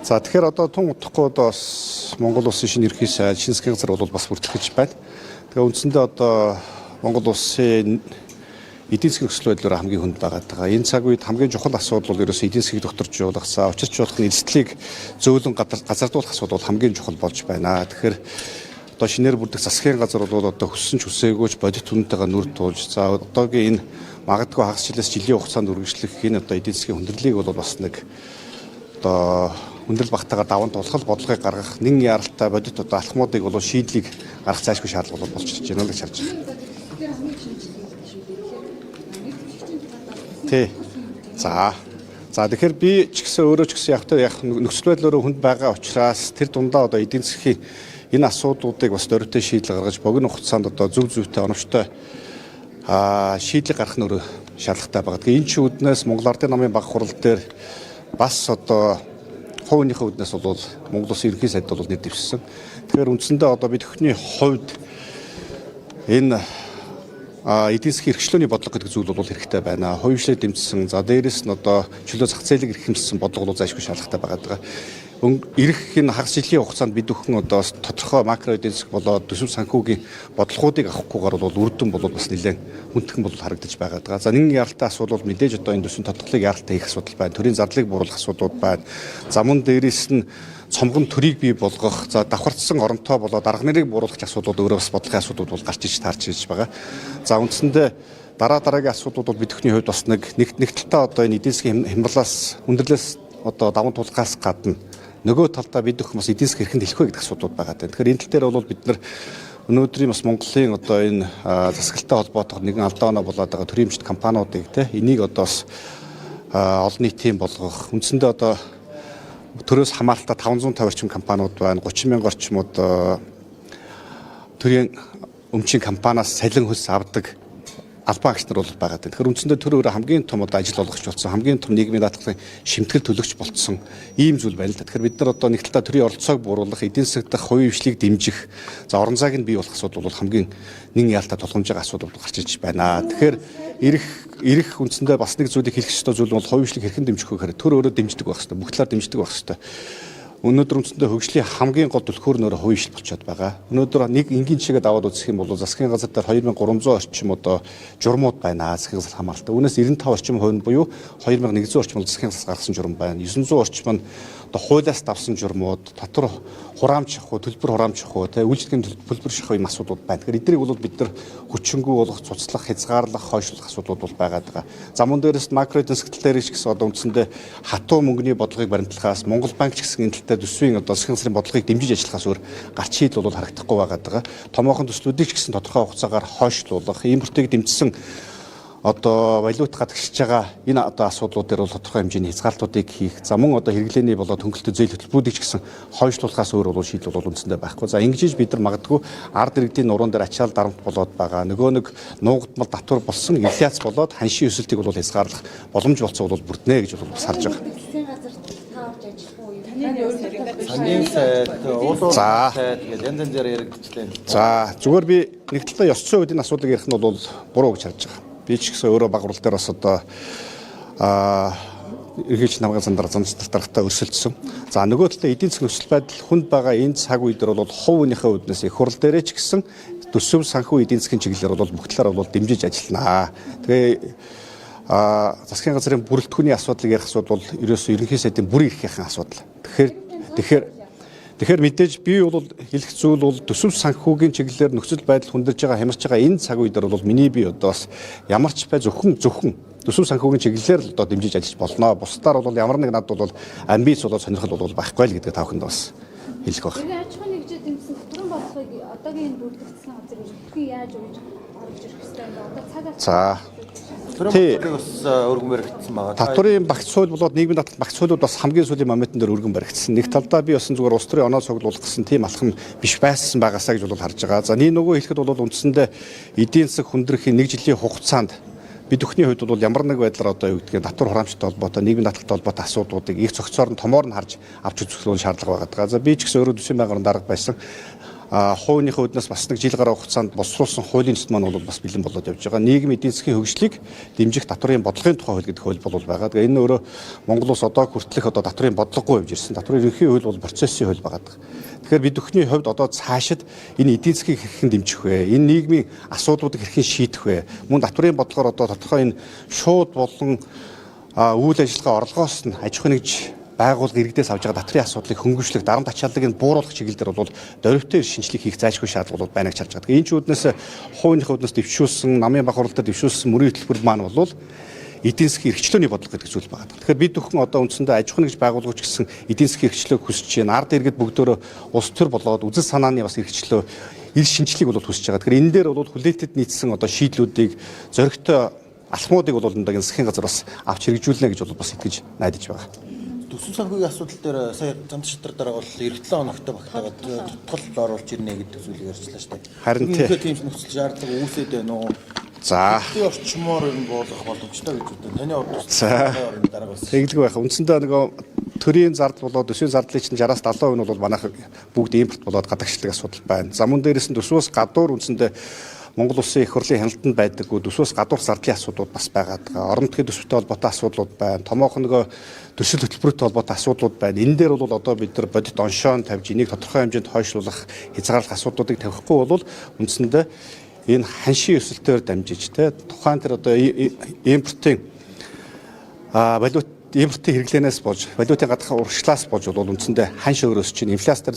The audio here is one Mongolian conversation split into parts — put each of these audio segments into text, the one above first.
За тэгэхээр одоо тун утгагүй одоо бас Монгол улсын шинэ ерөнхий сайд шинэ засгийн газар бол бас бүртгэж байна. Тэгээ үндсэндээ одоо Монгол улсын эдийн засгийн нөхцөл байдлаар хамгийн хүнд байгаа. Энэ цаг үед хамгийн чухал асуудал бол ерөөсөө эдийн засгийг докторч явуулах, учирч болох эрсдлийг зөөлөн газардуулах асуудал хамгийн чухал болж байна. Тэгэхээр одоо шинээр бүрдэх засгийн газар бол одоо хүссэн ч хүсээгүйч бодит үнэтэйгээ нүр тулж за одоогийн энэ магадгүй хагас жилээс жилийн хугацаанд үргэлжлэх энэ одоо эдийн засгийн хүндрэлийг бол бас нэг одоо хүндрэл багтаагаар даван тулах бодлогыг гаргах нэгэн яралтай бодит одоо алхмуудыг бол шийдлийг гаргах зайлшгүй шаардлага болж ирж байна гэж харж байна. Тий. За тэгэхээр би ч гэсэн өөрөө ч гэсэн яг нөхцөл байдал өөрөө хүнд байгаа учраас тэр дундаа одоо эдийн засгийн энэ асуудлуудыг бас дөрөвтэй шийдэл гаргаж богино хугацаанд одоо зөв зүйтэй оновчтой шийдлийг гаргах нь өөрөө шаардлагатай байгаа. Тэгээ энэ ч үүднээс Монгол Ардын намын баг хурал дээр бас одоо хувийнхээ үүднээс бол Монгол Улсын ерөнхий сайд бол нэр дэвшсэн. Тэгэхээр үндсэндээ одоо бид өхний хувьд энэ эдийн засгийн эрхчлөөний бодлого гэдэг зүйл бол хэрэгтэй байна. Хувьчлээ дэмжсэн. За дээрэс нь одоо чөлөө зах зээлийг эрхэмжсэн бодлого бол зайлшгүй шаардлагатай байгаа. Ирэх энэ хагас жилийн хугацаанд бид бүхэн одоо тодорхой макро эдийн засаг болоод төсөв санхүүгийн бодлогоодыг авахгүйгээр бол үр дүн бол бас нэлээд хүндхэн бол харагдаж байгаа. За нэгэн яралтай асуудал бол мэдээж одоо энэ төсвийн тодорхойлыг яралтай хийх асуудал байна. Төрийн зардлыг бууруулах асуудал байна. За мөн дээрээс нь цомгон төрийг бий болгох, за давхарцсан оронтой болоод арга нэрийг бууруулах асуудлууд өөрөө бас бодлогын асуудлууд бол гарч иж таарч ирж байгаа. За үндсэндээ дараагийн асуудлууд бол бид бүхний хувьд бас нэг талдаа одоо энэ эдийн засгийн хямралаас хүндрэлээс одоо даван тулгаас гадна нөгөө талдаа бид бүхэн бас эдийн засгийн хэрхэнд хэлэх вэ гэдэг асуудлууд байгаа. Тэгэхээр энэ тал дээр бол бид нар өнөөдрийн бас Монголын одоо энэ засаглалтай холбоотойгоор нэгэн алдаа оноо болоод байгаа төрийн эмчит компаниудыг энийг одоо бас олон нийтийн болгох үндсэндээ одоо төрөөс хамааралтай 550 орчим компаниуд байна. 30 мянган орчим одоо төрийн өмчийн компаниас салин хөлс авдаг албан агч нар бол байгаа. Тэгэхээр үндсэндээ төр өөрөө хамгийн том одоо ажил олгогч болсон, хамгийн том нийгмийн даатгалын шимтгэл төлөгч болцсон ийм зүйл байна л да. Тэгэхээр бид нар одоо нэг талаа төрийн оролцоог бууруулах, эдийн засаг дахь хувийн хвшлийг дэмжих, за орон зайг нь бий болох асуудал бол хамгийн нэгэн яалтаа тулгамж байгаа асуудал гарч ирж байна. Тэгэхээр ирэх үндсэндээ бас нэг зүйлийг хэлэх ёстой зүйл бол хувийн хвшлийг хэрхэн дэмжих вэ гэхээр төр өөрөө дэмждэг байх ёстой, бүх талаар дэмждэг байх ёстой. Өнөөдөр үндсэндээ хөгжлийн хамгийн гол түлхүүр нөр хувийн хвшил болчиход байгаа. Өнөөдөр нэг энгийн жишээгээ даваад үзэх юм бол засгийн газар дээр 2300 орчим одоо журмууд байна. Засгийн газар хамааралтай. Үүнээс 95 орчим хувь нь буюу 2100 орчим засгийн газраас гаргасан журам байна. 900 орчим нь одоо хуулиас давсан журмууд, татвар хураамж авах, төлбөр хураамж авах, үйлчлэгийн төлбөр шахах юм асуудал байна. Тэгэхээр эднийг бол бид нар хүчингү болгох, цуцлах, хязгаарлах, хойшлуулах асуудлууд бол байгаа. За мөн дээрээс макро эдийн засгийн тал дээр ч гэсэн одоо үндсэндээ хатуу мөнгөний бодлогыг баримтлахаас Монгол банк ч гэсэн энэ талтай төсвийн одоо засгийн газрын бодлогыг дэмжиж ажиллахаас өөр гарч шийдэл бол харагдахгүй байгаа. Томоохон төслүүдийг ч гэсэн тодорхой хугацаагаар хойшлуулах, импортыг дэмжсэн одоо валют гадагшиж байгаа энэ одоо асуудлууд дээр бол тодорхой хэмжээний хязгаарлалтуудыг хийх. За мөн одоо хэрэглээний болоод хөнгөлөлтөд зээл хөтөлбөрүүдийг ч гэсэн хойшлуулахаас өөр бол шийдэл бол үндсэндээ байхгүй. За ингэж бид нар магадгүй ард иргэдийн нуруунд дээр ачаал дарамт болоод байгаа. Нөгөө нэг нуугдмал татвар болсон инфляц болоод ханшийн өсөлтийг бол хязгаарлах боломж болцоо бол бүрднэ гэж бол бас харж байгаа. Сангийн сайд, уулуурын сайд гэдэг янз янзаар яригдчихлээ. За зүгээр би нэг талаа ёс зүйн үеийн асуудлыг ярих нь бол буруу гэж харж байгаа. Би ч гэсэн өөрөө баг урал дээр бас одоо эргэлж намгийн сандар занц тархтаа өрсөлдсөн. За нөгөө талаа эдийн засгийн нөхцөл байдал хүнд байгаа энэ цаг үе дээр бол хувийнхээ үднээс их хурал дээрээ ч гэсэн төсөв санхүү эдийн засгийн чиглэлээр бол бүх талаар бол дэмжиж ажилланаа. Тэгээ засгийн газрын бүрэлдэхүүний асуудлыг ярих асуудал бол ерөөсөө ерөнхий сайдын бүрийн эрхийн асуудал. Тэгэхээр мэдээж би бол хэлэх зүйл бол төсөв санхүүгийн чиглэлээр нөхцөл байдал хүндэрж байгаа хямарч байгаа энэ цаг үе дээр бол миний би одоо бас ямар ч бай зөвхөн төсөв санхүүгийн чиглэлээр л одоо дэмжиж ажиллаж болно. Бусдаар бол ямар нэг над бол амбиц болоод сонирхол бол байхгүй л гэдэг тааханд бас хэлэх баг. Тэгээ аж ахуйн нэгжид дэмжсэн хөтөлбөрийн бодлогыг одоогийн бүртгэгдсэн газар бүхэн яаж өгж оруулж ирэх ёстой юм бэ? Одоо цагаар бас өргөн баригдсан байгаа. Татварын багц хууль болоод нийгмийн даатгал багц хуулиуд бас хамгийн сүүлийн моментын дээр өргөн баригдсан. Нэг талдаа би бас зүгээр улс төрийн оноо цуглуулах гэсэн тийм алхам биш байсан байгаасаа гэж бол харж байгаа. За нэг нөгөө хэлэхэд бол үндсэндээ эдийн засаг хүндрэхийн 1 жилийн хугацаанд бид бүхний хувьд бол ямар нэг байдлаар одоо юу гэдгийг татвар хураамжтай холбоотой нийгмийн даатгалтай холбоотой асуудлуудыг их цогцоор нь томоор нь харж авч үзэх шаардлага байгаа. За би ч гэсэн өөрөө төсвийн байгууллагын дарга байсан. хувийнхаа үднээс бас нэг жил гаруй хугацаанд боловсруулсан хуулийн төсөл маань бол бас бэлэн болоод явж байгаа. Нийгмийн эдийн засгийн хөгжлийг дэмжих татврын бодлогын тухай хууль гэдэг хууль бол байгаа. Тэгээ энэ өөрөө Монгол улс одоо хүртэлх одоо татврын бодлогогүй явж ирсэн. Татврын ерөнхий хууль бол процессын хууль байгаа. Тэгэхээр бид бүхний хувьд одоо цаашид энэ эдийн засгийг хэрхэн дэмжих вэ? Энэ нийгмийн асуудлуудыг хэрхэн шийдэх вэ? Мөн татврын бодлогоор одоо тодорхой энэ шууд болон үйл ажиллагаа орлогоос нь аж ахуйн нэгж байгууллага иргэдээс авж байгаа татрын асуудлыг хөнгөвчлөх, дарамт ачааллыг нь бууруулах чиглэлээр бол дөрвтэй шинжилгээ хийх зайлшгүй шаардлагууд байна гэж харж байгаа. Энэ ч үднээс хувийнхаа үднээс дэвшүүлсэн, намын бах хуралдаар дэвшүүлсэн мөрийн хөтөлбөр маань бол эдийн засгийн эрхчлөөний бодлого гэдэг зүйл байгаа. Тэгэхээр бид бүхэн одоо үндсэндээ аж ахуйн нэгж байгууллагч гэсэн эдийн засгийн эрхчлөөг хүсэж байна. Ард иргэд бүгдөө улс төр болоод үзэл санааны бас эрхчлөө ил шинжилгээг бол хүсэж байгаа. Тэгэхээр энэ дээр бол хүлээлтэд нийцсэн одоо шийдлүүдийг зоригтой алхмуудыг бол энэ засгийн газар бас авч хэрэгжүүлнэ гэж бол бас итгэж найдаж байгаа. Төсөв санхүүгийн асуудал дээр сая замд шатар дараа бол 97 хоногтой багтаагаад тодтол оруулж ирнэ гэдэг зүйлийг ярьчлаа шүү дээ. Харин тийм нөхцөл шаардлага үүсээд байна уу? За. Орчмоор энэ болгох боломжтой гэж үү? Таны бодлоор дараа бас. Тэглэг байх. Үндсэндээ нөгөө төрийн зардал болоод төсвийн зардлын чинь 60-70% нь бол манайх бүгд импорт болоод гадагшлагын асуудал байна. За мөн дээрээс нь төсвөөс гадуур үндсэндээ Монгол улсын их хурлын хяналтанд байдаггүй төсвөөс гадуур зардлын асуудлууд бас байгаад байгаа. Орон нутгийн төсвөтэй холбоотой асуудлууд байна. Томоохон нөгөө төсөл хөтөлбөртэй холбоотой асуудлууд байна. Энэ дээр бол одоо бид нар бодит оншоон тавьж энийг тодорхой хэмжээнд хойшлуулах, хязгаарлах асуудлуудыг тавихгүй бол үндсэндээ энэ ханшийн өсөлтөөр дамжиж тухайн тэр одоо импортын валют импортын хэрэглэнээс болж валютын гадах урагшлаас болж бол үндсэндээ ханш өөрөөс чинь инфляцээр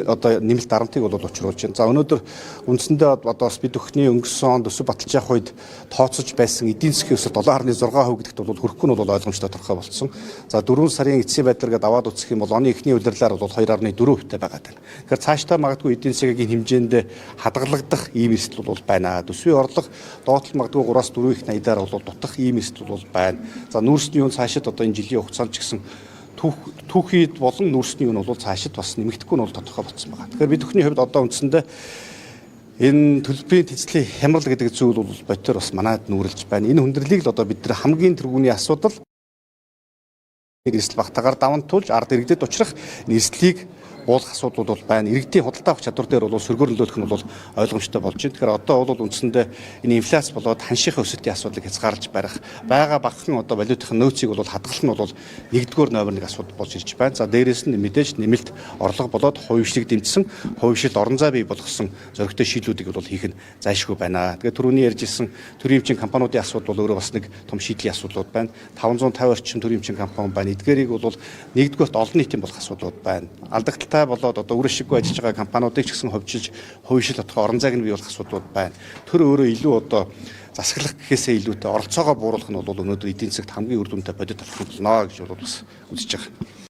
одоо нэмэлт дарамтыг бол учруулж байна. За өнөөдөр үндсэндээ одоо бид бүхний өнгөрсөн онд өсөв баталж явах үед тооцож байсан эдийн засгийн өсөлт 7.6% гэдэгт бол хүрэхгүй нь бол ойлгомжтой тодорхой болсон. За 4 сарын эцсийн байдлаар аваад үзэх юм бол оны эхний улирлаар бол 2.4% байгаа байна. Тэгэхээр цаашдаа магадгүй эдийн засгийн хэмжээнд хадгалагдах ийм эрсдэл бол байна. Төсвийн орлого доотлол магадгүй 3-4 их 80-аар бол дутах ийм эрсдэл бол байна. За нүүрсний үн цаашид одоо жилийн хугацаанд ч гэсэн түүхийд болон нүүрсний үн бол цаашид бас нэмэгдэхгүй нь бол тодорхой болсон байна. Тэгэхээр бид бүхний хувьд одоо үндсэндээ энэ төлбөрийн тэцлийн хямрал гэдэг зүйл бол бодтоор бас манайд нүүрлж байна. Энэ хүндрэлийг л одоо бид нар хамгийн тэргүүний асуудал эрсдэл багтаагаар даван туулж ард иргэдэд учрах эрсдлийг уулах асуудлууд бол байна. Иргэдийн худалдаа авах чадвар дээр бол сөргөөр нөлөөлөх нь бол ойлгомжтой болж байна. Тэгэхээр одоо бол үндсэндээ энэ инфляц болоод ханшийнхаа өсөлтийн асуудлыг хязгаарлаж барих, байгаа багахан одоо валютын нөөцийг бол хадгалах нь бол нэгдүгээр номер 1 асуудал болж ирж байна. За дээрээс нь мэдээж нэмэлт орлого болоод хувьшлиг дэмжсэн, хувьшилд орон зай бий болгосон зоригтой шийдлүүдийг бол хийх нь зайлшгүй байна. Тэгээд түрүүний ярьжсэн төрийн эмчийн компаниудын асуудал бол өөрөө бас нэг том шийдлийн асуудлууд байна. 550 орчим төрийн эмчийн компани байна. Эдгээрийг бол нэгдүгээрт олон нийтийн болох асуудлууд байна. Алдагдaltaй болоод одоо үр ашиггүй ажиллаж байгаа компаниудыг ч гэсэн ховжилж хувьшил тодорхой орон зайг нь бий болох асуудлууд байна. Тэр өөрөө илүү одоо засаглах гэхээсээ илүүтэй оролцоогоо бууруулах нь бол өнөөдөр эдийн засагт хамгийн үр дүнтэй бодит болох болно гэж бол бас үзэж байгаа.